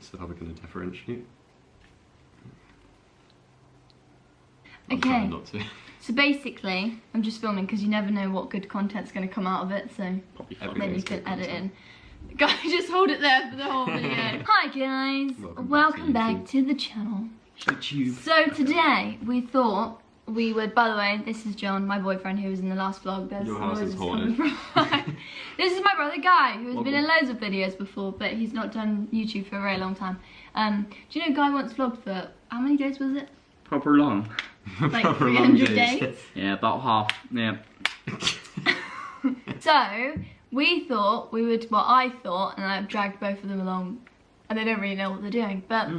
So how we're going to differentiate. Okay. Trying not to. So basically, I'm just filming because you never know what good content's going to come out of it, so then you can edit in. Guys, just hold it there for the whole video. Hi guys, welcome back to the channel. So today we thought we would, by the way, this is John, my boyfriend who was in the last vlog. There's Your house is haunted. This is my brother Guy, who has been in loads of videos before, but he's not done YouTube for a very long time. Do you know Guy once vlogged for, how many days was it? Proper long. Like 300 days? Yeah, about half, yeah. So, we thought we would, well I thought, and I've dragged both of them along, and they don't really know what they're doing, but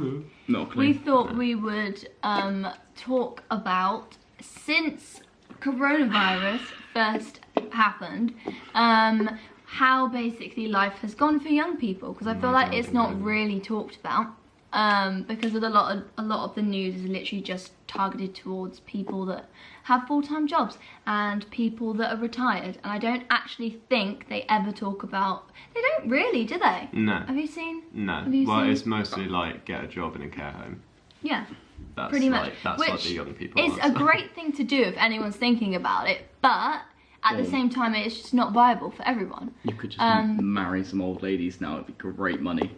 we thought we would talk about, since coronavirus first happened, how basically life has gone for young people, because I feel like it's not really talked about. Because of a lot of the news is literally just targeted towards people that have full-time jobs and people that are retired, and I don't actually think they ever talk about. They don't really, do they? No. Have you seen? No. Have you well, seen? it's mostly like get a job in a care home. Yeah. That's pretty much. Like, that's which like the young people. It's a great thing to do if anyone's thinking about it, but at the same time, it's just not viable for everyone. You could just marry some old ladies now, it'd be great money.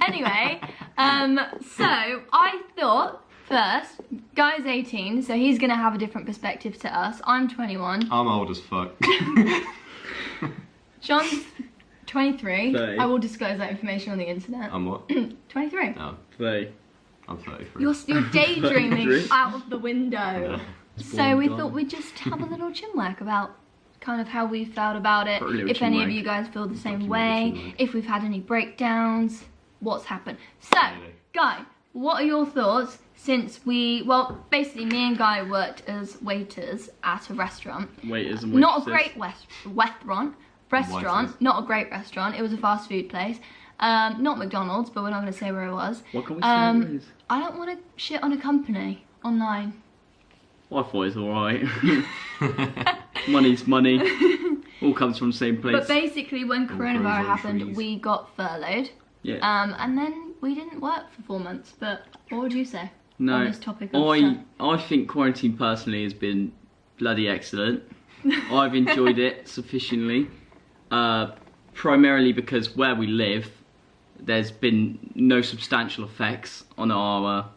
Anyway, so I thought first, Guy's 18, so he's gonna have a different perspective to us. I'm 21. I'm old as fuck. John's 23. 30. I will disclose that information on the internet. I'm what? 23. No, 30. I'm 33. You're daydreaming 33. out of the window. Yeah. So we thought we'd just have a little chinwag about kind of how we felt about it, if any of you guys feel the same way, if we've had any breakdowns, what's happened. So, Guy, what are your thoughts since well, basically me and Guy worked as waiters at a restaurant. Waiters and waitresses. Not a great restaurant, not a great restaurant, it was a fast food place. Not McDonald's, but we're not going to say where it was. What can we say it is? I don't want to shit on a company online. Well, I thought it was alright. Money's money. All comes from the same place. But basically when coronavirus happened, we got furloughed. Yeah. And then we didn't work for 4 months. But what would you say on this topic of stuff? I think quarantine personally has been bloody excellent. I've enjoyed it sufficiently. Primarily because where we live, there's been no substantial effects on our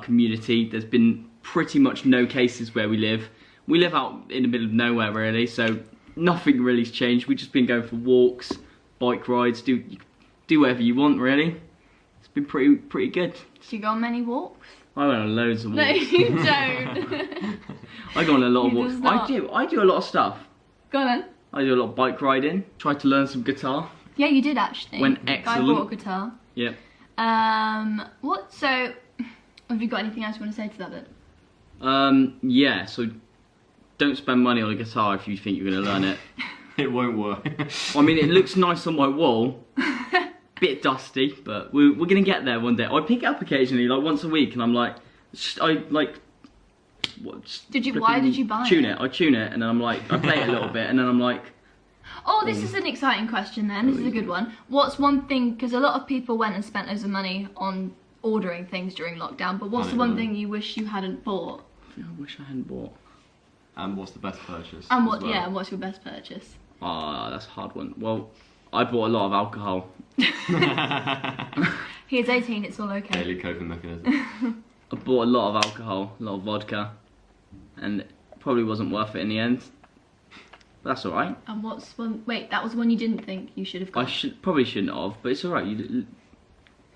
community. There's been pretty much no cases where we live. We live out in the middle of nowhere really, so nothing really's changed. We've just been going for walks, bike rides, do whatever you want really. It's been pretty good. Do you go on many walks? I went on loads of walks. No, you don't. I go on a lot of walks. does not. I do a lot of stuff. Go on then. I do a lot of bike riding. Tried to learn some guitar. Yeah, you did actually. Went Guy excellent. bought a guitar. Yep. So, have you got anything else you want to say to that bit? Yeah, so don't spend money on a guitar if you think you're going to learn it. It won't work. I mean, it looks nice on my wall. Bit dusty, but we're going to get there one day. I pick it up occasionally, like once a week, and I'm like, why did you buy tune it? I tune it, and then I'm like, I play it a little bit, and then I'm like... Oh, this is an exciting question then. This is a good one. What's one thing, because a lot of people went and spent loads of money on ordering things during lockdown, but what's the one thing you wish you hadn't bought? I wish I hadn't bought. And what's the best purchase? And what? Well? Yeah, what's your best purchase? Ah, that's a hard one. Well, I bought a lot of alcohol. He is 18, it's all okay. Daily coping mechanism. I bought a lot of alcohol, a lot of vodka, and it probably wasn't worth it in the end. But that's alright. And what's one? Wait, that was one you didn't think you should have got. Probably shouldn't have, but it's alright. You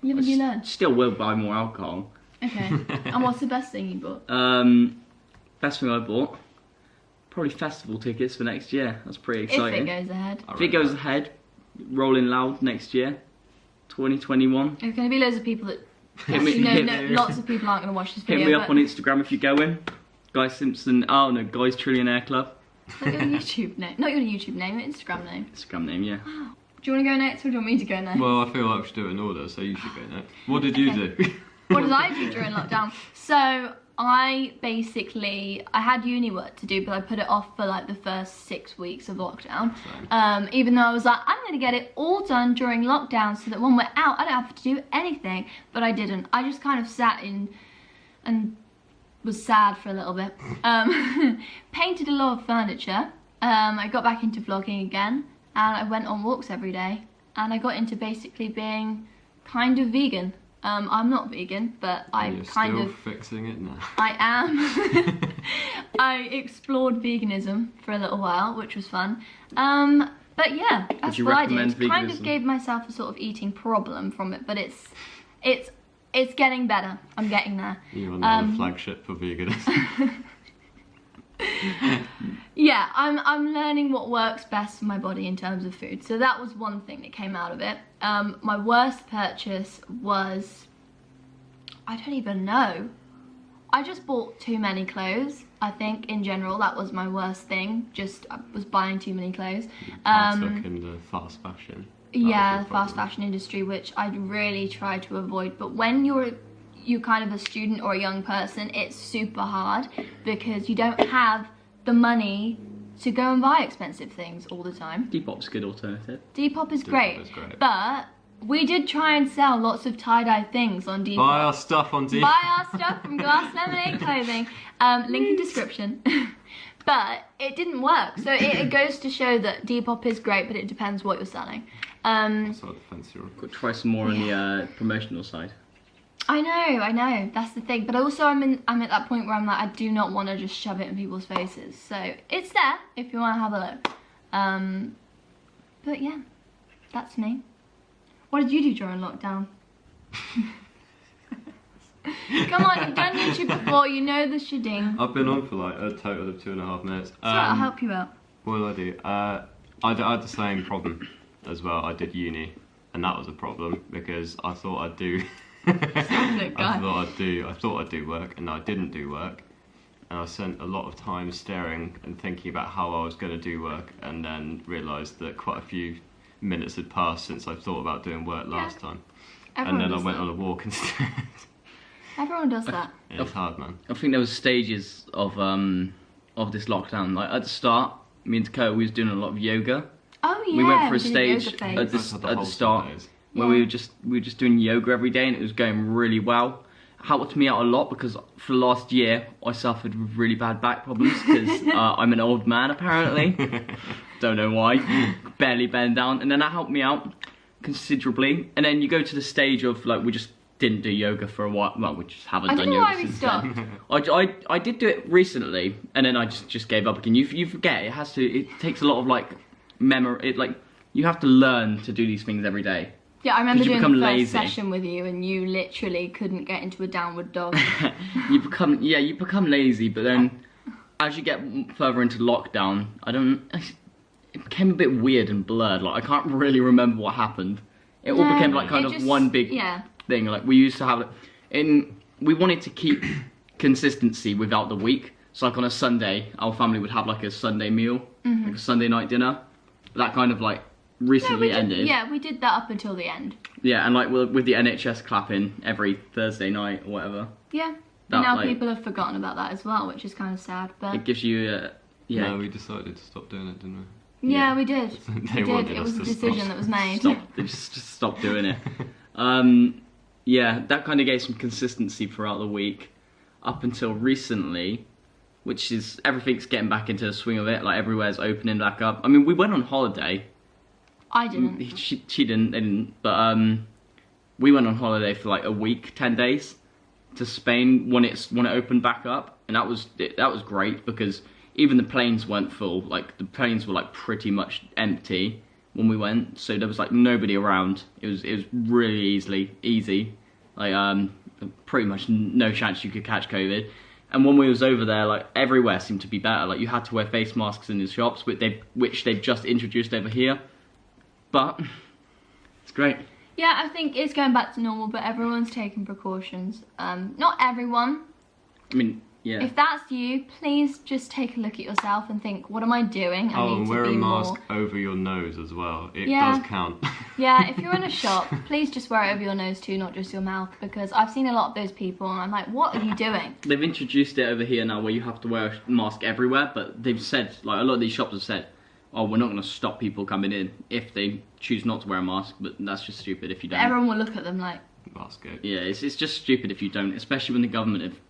learn. Still will buy more alcohol. Okay. And what's the best thing you bought? Best thing I bought? Probably festival tickets for next year. That's pretty exciting. If it goes ahead. If it goes ahead, Rolling Loud next year, 2021. There's going to be loads of people that... lots of people aren't going to watch this video. Hit me up on Instagram if you're going. Guy Simpson, oh no, Guy's Trillionaire Club. Like your YouTube name. Not your YouTube name, your Instagram name. Instagram name, yeah. Wow. Do you want to go next or do you want me to go next? Well, I feel like we should do it in order, so you should go next. What did you do? What did I do during lockdown? So, I had uni work to do, but I put it off for like the first 6 weeks of lockdown. Even though I was like, I'm gonna get it all done during lockdown so that when we're out, I don't have to do anything. But I didn't. I just kind of sat in and was sad for a little bit. Painted a lot of furniture. I got back into vlogging again, and I went on walks every day, and I got into basically being kind of vegan. I'm not vegan, but You're still fixing it now. I am. I explored veganism for a little while, which was fun. But yeah, that's what I did. Kind of gave myself a sort of eating problem from it, but it's getting better. I'm getting there. You're on the flagship for veganism. Yeah, I'm learning what works best for my body in terms of food. So that was one thing that came out of it. My worst purchase was, I don't even know. I just bought too many clothes. I think in general that was my worst thing. I was buying too many clothes. Stuck in the fast fashion. Yeah, the fast fashion industry, which I really try to avoid. But when you're kind of a student or a young person, it's super hard because you don't have the money to go and buy expensive things all the time. Depop's a good alternative. Depop is great, but we did try and sell lots of tie-dye things on Depop. Buy our stuff on Depop. Buy our stuff from Glass Lemonade Clothing. Link in description. But it didn't work. So it goes to show that Depop is great, but it depends what you're selling. Could try some more on the promotional side. I know, that's the thing. But also I'm at that point where I'm like, I do not want to just shove it in people's faces. So it's there if you want to have a look. But yeah, that's me. What did you do during lockdown? Come on, you've done YouTube before, you know the shitting. I've been on for like a total of 2.5 minutes. So I'll help you out. What did I do? I had the same problem as well. I did uni, and that was a problem because I thought I'd do. I thought I'd do work, and I didn't do work. And I spent a lot of time staring and thinking about how I was going to do work, and then realised that quite a few minutes had passed since I thought about doing work last time. Everyone and then I does went that. on a walk instead. Everyone does that. It's hard, man. I think there was stages of this lockdown. Like at the start, me and Dakota, we was doing a lot of yoga. Oh yeah. We went for a did stage yoga at the start where Yeah. we were just doing yoga every day, and it was going really well. Helped me out a lot because for the last year I suffered with really bad back problems because I'm an old man apparently. Don't know why. Barely bend down, and then that helped me out considerably. And then you go to the stage of like we just didn't do yoga for a while. Well, we just haven't done yoga since then. I did do it recently, and then I just gave up again. You forget it takes a lot of like memory. You have to learn to do these things every day. Yeah, I remember doing the first lazy. session with you, and you literally couldn't get into a downward dog. you become lazy, but then as you get further into lockdown, it became a bit weird and blurred. Like I can't really remember what happened. It all became like kind of one big thing. Like we used to have we wanted to keep consistency without the week. So like on a Sunday, our family would have like a Sunday meal, like a Sunday night dinner. That kind of like recently ended. Yeah, we did that up until the end. Yeah, and like with the NHS clapping every Thursday night or whatever. Yeah. Now people have forgotten about that as well, which is kind of sad. But it gives you No, we decided to stop doing it, didn't we? Yeah, we did. They wanted It us was a to decision that was made. They just stopped doing it. Yeah, that kind of gave some consistency throughout the week up until recently, which is everything's getting back into the swing of it. Like everywhere's opening back up. I mean, we went on holiday. I didn't. She didn't. They didn't. But we went on holiday for like a week, 10 days, to Spain when it opened back up, and that was great because even the planes weren't full. Like the planes were like pretty much empty when we went, so there was like nobody around. It was really easy. Like pretty much no chance you could catch COVID. And when we was over there, like everywhere seemed to be better. Like you had to wear face masks in the shops, which they've just introduced over here. But it's great. Yeah, I think it's going back to normal, but everyone's taking precautions. Not everyone. I mean, yeah. If that's you, please just take a look at yourself and think, what am I doing? I need and to wear be a mask more... over your nose as well. It does count. Yeah, if you're in a shop, please just wear it over your nose too, not just your mouth, because I've seen a lot of those people and I'm like, what are you doing? They've introduced it over here now where you have to wear a mask everywhere, but they've said, like a lot of these shops have said, oh, we're not going to stop people coming in if they choose not to wear a mask, but that's just stupid if you don't. Everyone will look at them like... Mask it. Yeah, it's just stupid if you don't, especially when the government have,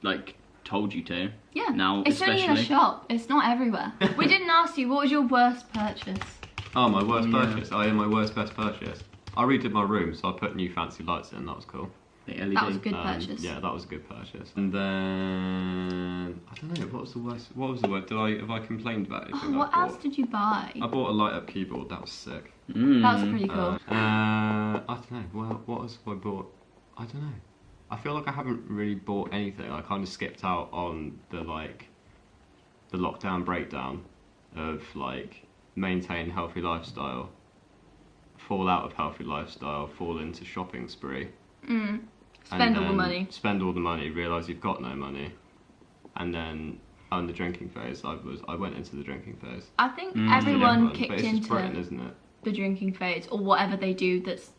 like, told you to. Yeah, now, it's only in a shop, it's not everywhere. We didn't ask you, what was your worst purchase? Oh, my worst purchase? Oh, yeah, my worst best purchase. I redid my room, so I put new fancy lights in, that was cool. That was a good purchase. Yeah, that was a good purchase. And then I don't know, what was the worst? What was the word? Have I complained about anything? What else did you buy? I bought a light up keyboard. That was sick. That was pretty cool. I don't know. Well, what else have I bought? I don't know. I feel like I haven't really bought anything. I kind of skipped out on the lockdown breakdown of like maintain healthy lifestyle, fall out of healthy lifestyle, fall into shopping spree. Spend all the money. Spend all the money, realise you've got no money. And then on the drinking phase, I went into the drinking phase. I think everyone kicked but it's into Britain, isn't it? the drinking phase, or whatever they do that's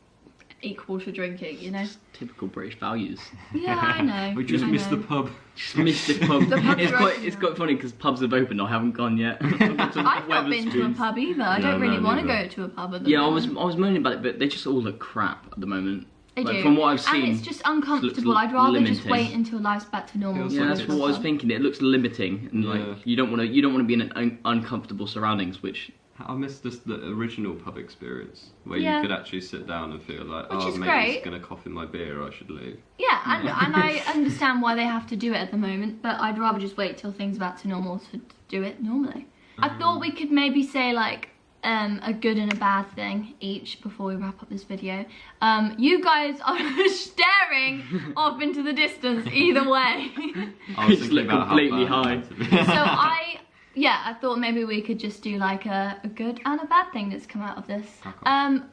equal to drinking, you know? Just typical British values. Yeah, I know. We just missed the pub. Just missed the pub. The pubs are It's open quite funny because pubs have opened. I haven't gone yet. I've not been to a pub either. I don't really want to go to a pub at the moment. I was moaning about it, but they just all look crap at the moment. They do. From what I've seen, and it's just uncomfortable. I'd rather just wait until life's back to normal. Feels Yeah, like that's what I was thinking. It looks limiting, and like you don't want to be in uncomfortable surroundings, which. I miss the original pub experience where you could actually sit down and feel like, Which oh, is mate's great. going to cough in my beer, I should leave. Yeah, and I understand why they have to do it at the moment, but I'd rather just wait till things are back to normal to do it normally. I thought we could maybe say like a good and a bad thing each before we wrap up this video. You guys are staring off into the distance either way. I was thinking about completely how high. bad So I thought maybe we could just do like a good and a bad thing that's come out of this.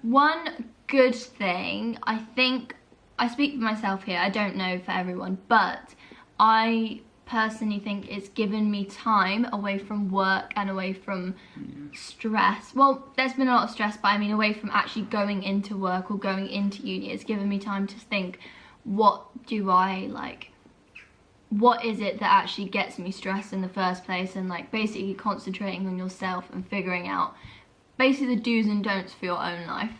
One good thing, I think, I speak for myself here, I don't know for everyone, but I personally think it's given me time away from work and away from stress. Well, there's been a lot of stress, but I mean away from actually going into work or going into uni. It's given me time to think, what do I like? What is it that actually gets me stressed in the first place, and like basically concentrating on yourself and figuring out basically the do's and don'ts for your own life,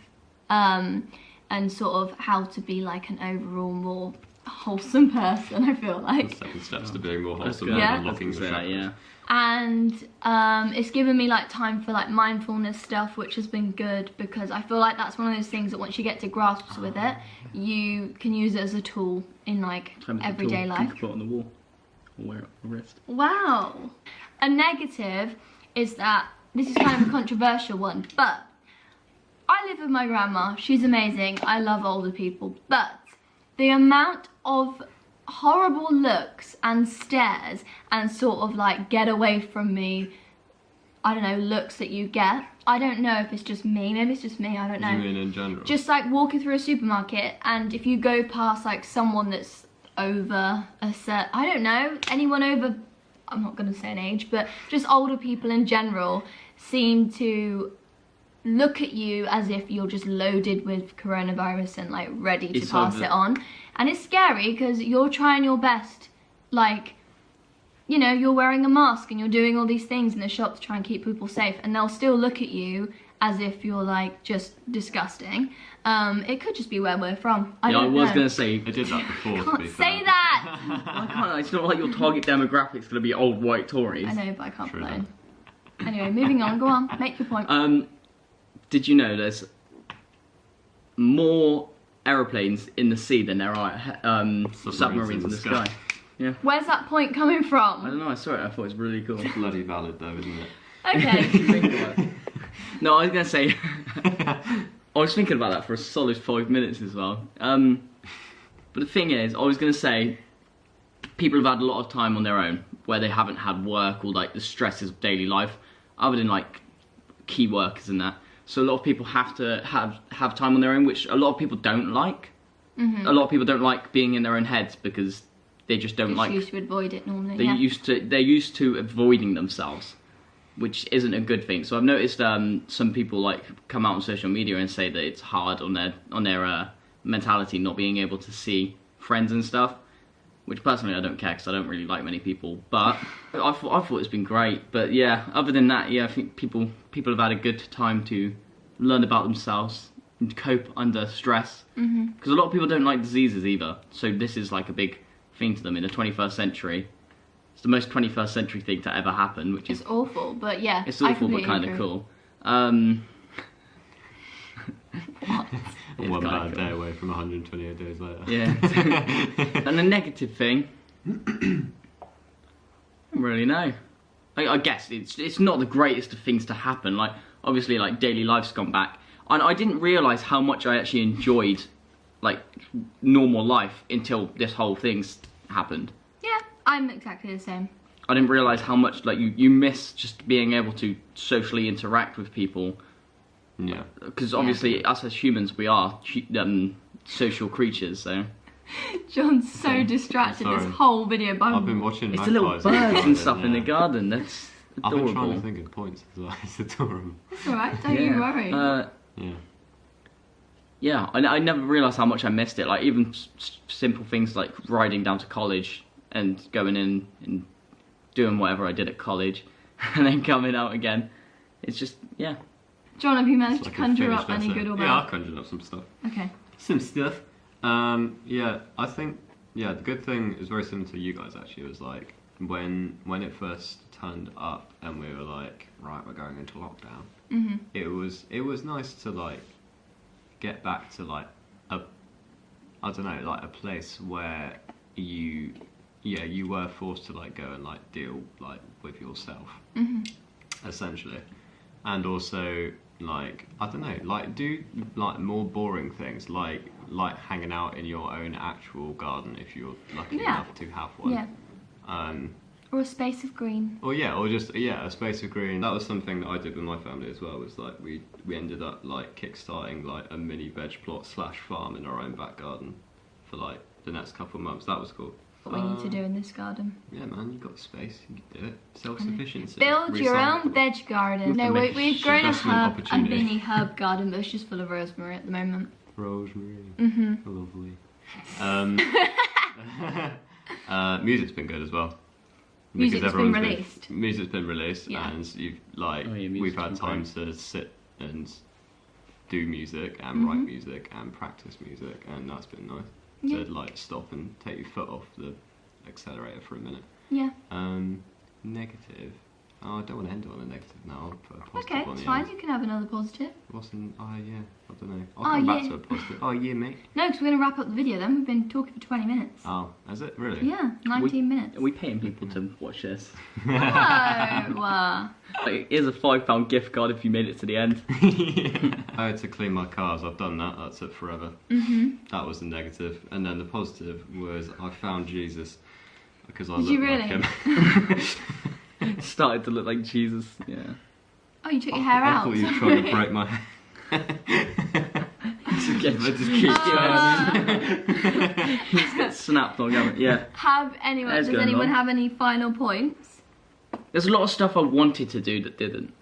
and sort of how to be like an overall more wholesome person. I feel like The second steps to being more wholesome good. and unlocking the chakras. Yeah. and it's given me like time for like mindfulness stuff, which has been good, because I feel like that's one of those things that once you get to grasp with it, you can use it as a tool in like everyday life. You can put on the wall or wear it on the wrist. Wow. A negative is that this is kind of a controversial one, but I live with my grandma. She's amazing. I love older people, but the amount of horrible looks and stares and sort of like get away from me, I don't know, looks that you get. I don't know if it's just me. Maybe it's just me. I don't know. You mean in general? Just like walking through a supermarket, and if you go past like someone that's over a set, I don't know, anyone over, I'm not going to say an age, but just older people in general seem to look at you as if you're just loaded with coronavirus and like ready to pass it on. And it's scary because you're trying your best, like, you know, you're wearing a mask and you're doing all these things in the shop to try and keep people safe, and they'll still look at you as if you're like just disgusting. It could just be where we're from. I don't know. Gonna say I did that before. I to be can't fair. say that. I can't. It's not like your target demographic's gonna be old white Tories. I know, but I can't True complain. Anyway, moving on. Go on, make your point. Did you know there's more aeroplanes in the sea than there are submarines in the sky? Yeah. Where's that point coming I from? don't know. I saw it. I thought it was really cool. Bloody valid though, isn't it? Okay. No, I was gonna say. I was thinking about that for a solid 5 minutes as well. But the thing is, I was gonna say, people have had a lot of time on their own where they haven't had work or like the stresses of daily life, other than like key workers and that. So a lot of people have to have time on their own, which a lot of people don't like. Mm-hmm. A lot of people don't like being in their own heads because they just don't like. Used to avoid it normally. They're used to avoiding themselves. which isn't a good thing. So I've noticed some people like come out on social media and say that it's hard on their mentality not being able to see friends and stuff, which personally I don't care because I don't really like many people. But I thought it's been great. But yeah, other than that, yeah, I think people have had a good time to learn about themselves and cope under stress. Because a lot of people don't like diseases either. So this is like a big thing to them in the 21st century. It's the most 21st century thing to ever happen, which is awful, but yeah, it's awful but kind of cool. One bad day away from 128 days later. Yeah. And the negative thing, I don't really know. I guess it's not the greatest of things to happen. Like obviously, like daily life's gone back, and I didn't realise how much I actually enjoyed like normal life until this whole thing's happened. Yeah, I'm exactly the same. I didn't realise how much like you miss just being able to socially interact with people. Yeah. Because obviously, us as humans, we are social creatures. So. John's so distracted this whole video by. I've been watching. It's the little birds and stuff in the garden. That's adorable. I've been trying to think of points as well. It's adorable. It's alright. Don't you worry. Yeah. Yeah, I never realised how much I missed it. Like even simple things like riding down to college and going in and doing whatever I did at college, and then coming out again. It's just John, have you managed to conjure up any good or bad? Yeah, I've conjured up some stuff. Okay. Some stuff. Yeah, I think the good thing is very similar to you guys actually. It was like when it first turned up and we were like, right, we're going into lockdown. It was nice to like get back to like a place where you were forced to like go and like deal like with yourself, essentially, and also like I don't know, like do like more boring things like hanging out in your own actual garden if you're lucky enough to have one. Yeah. Or a space of green. Or just a space of green. That was something that I did with my family as well. Was like we ended up like kickstarting like a mini veg plot / farm in our own back garden for like the next couple of months. That was cool. What we need to do in this garden. Yeah, man, you got the space. You can do it. Self-sufficiency. Build your own veg garden. No, we've grown a mini herb garden, but it's just full of rosemary at the moment. Rosemary. Lovely. Music's been good as well. Music's been released. Music's been released, and you've like we've had time to sit and do music and write music and practice music, and that's been nice. To like stop and take your foot off the accelerator for a minute. Yeah. Negative. Oh, I don't want to end it on a negative now. I'll put a positive okay, on it's the fine. end. You can have another positive. What's in? Oh yeah, I don't know. I'll come back to a positive. Oh yeah, mate. No, because we're going to wrap up the video then. We've been talking for 20 minutes. Oh, is it really? Yeah, 19 minutes. Are we paying people to watch this? No. Like, here's a £5 gift card if you made it to the end. I had to clean my cars. I've done that. That took forever. That was the negative. And then the positive was I found Jesus because I look like him. Started to look like Jesus. Yeah. Oh, you took your hair out. I thought you were trying to break my hair. Just get snapped on camera. Yeah. Does anyone have any final points? There's a lot of stuff I wanted to do that didn't.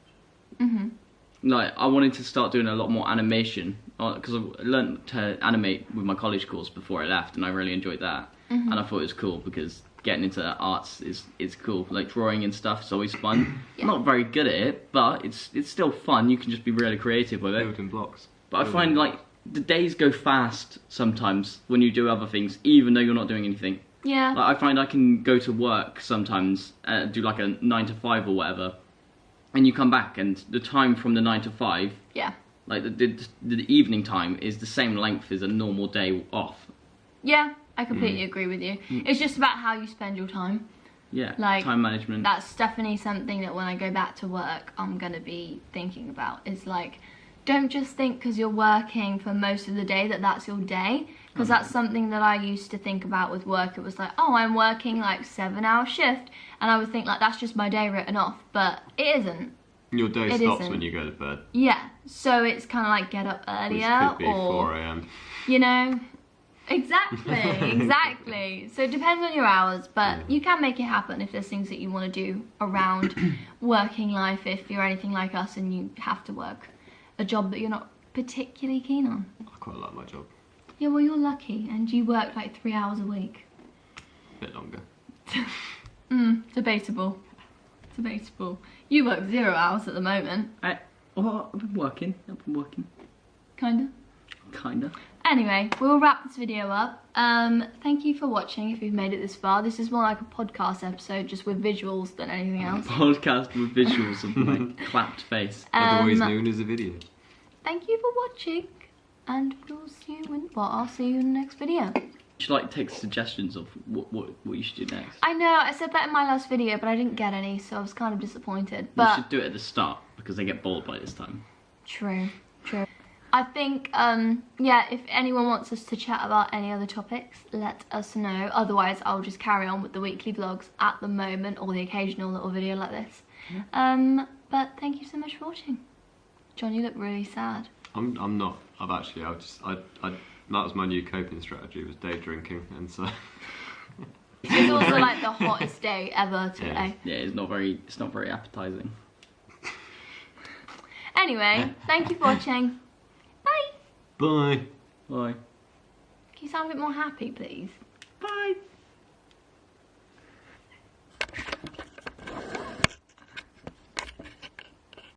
Like I wanted to start doing a lot more animation because I learned to animate with my college course before I left, and I really enjoyed that. And I thought it was cool because getting into arts is cool. Like drawing and stuff is always fun. I'm not very good at it, but it's still fun. You can just be really creative with it. Building blocks. But I find like the days go fast sometimes when you do other things, even though you're not doing anything. Yeah. Like I find I can go to work sometimes, do like a 9 to 5 or whatever, and you come back and the time from the 9 to 5, like the evening time is the same length as a normal day off. Yeah. I completely agree with you. It's just about how you spend your time. Yeah, like time management. That's definitely something that when I go back to work, I'm going to be thinking about. Is like, don't just think because you're working for most of the day that's your day. Because that's something that I used to think about with work. It was like, oh, I'm working like 7-hour shift. And I would think like, that's just my day written off. But it isn't. Your day stops when you go to bed. Yeah, so it's kind of like get up earlier. Which could be 4 a.m. You know. Exactly. So it depends on your hours, but you can make it happen if there's things that you want to do around working life, if you're anything like us and you have to work a job that you're not particularly keen on. I quite like my job. Yeah, well, you're lucky, and you work like 3 hours a week. A bit longer. Debatable. You work 0 hours at the moment. I've been working. Kinda. Anyway, we'll wrap this video up. Thank you for watching if you've made it this far. This is more like a podcast episode, just with visuals than anything else. Podcast with visuals of my clapped face. Otherwise known as a video. Thank you for watching, and I'll see you in the next video. You should like take suggestions of what you should do next. I know, I said that in my last video, but I didn't get any, so I was kind of disappointed. But you should do it at the start, because they get bored by this time. True. I think, if anyone wants us to chat about any other topics, let us know. Otherwise, I'll just carry on with the weekly vlogs at the moment, or the occasional little video like this. But thank you so much for watching. John, you look really sad. I'm not. That was my new coping strategy, was day drinking, and so... It's also like the hottest day ever today. Yeah, it's not very appetizing. Anyway, thank you for watching. Bye. Bye. Bye. Can you sound a bit more happy, please? Bye.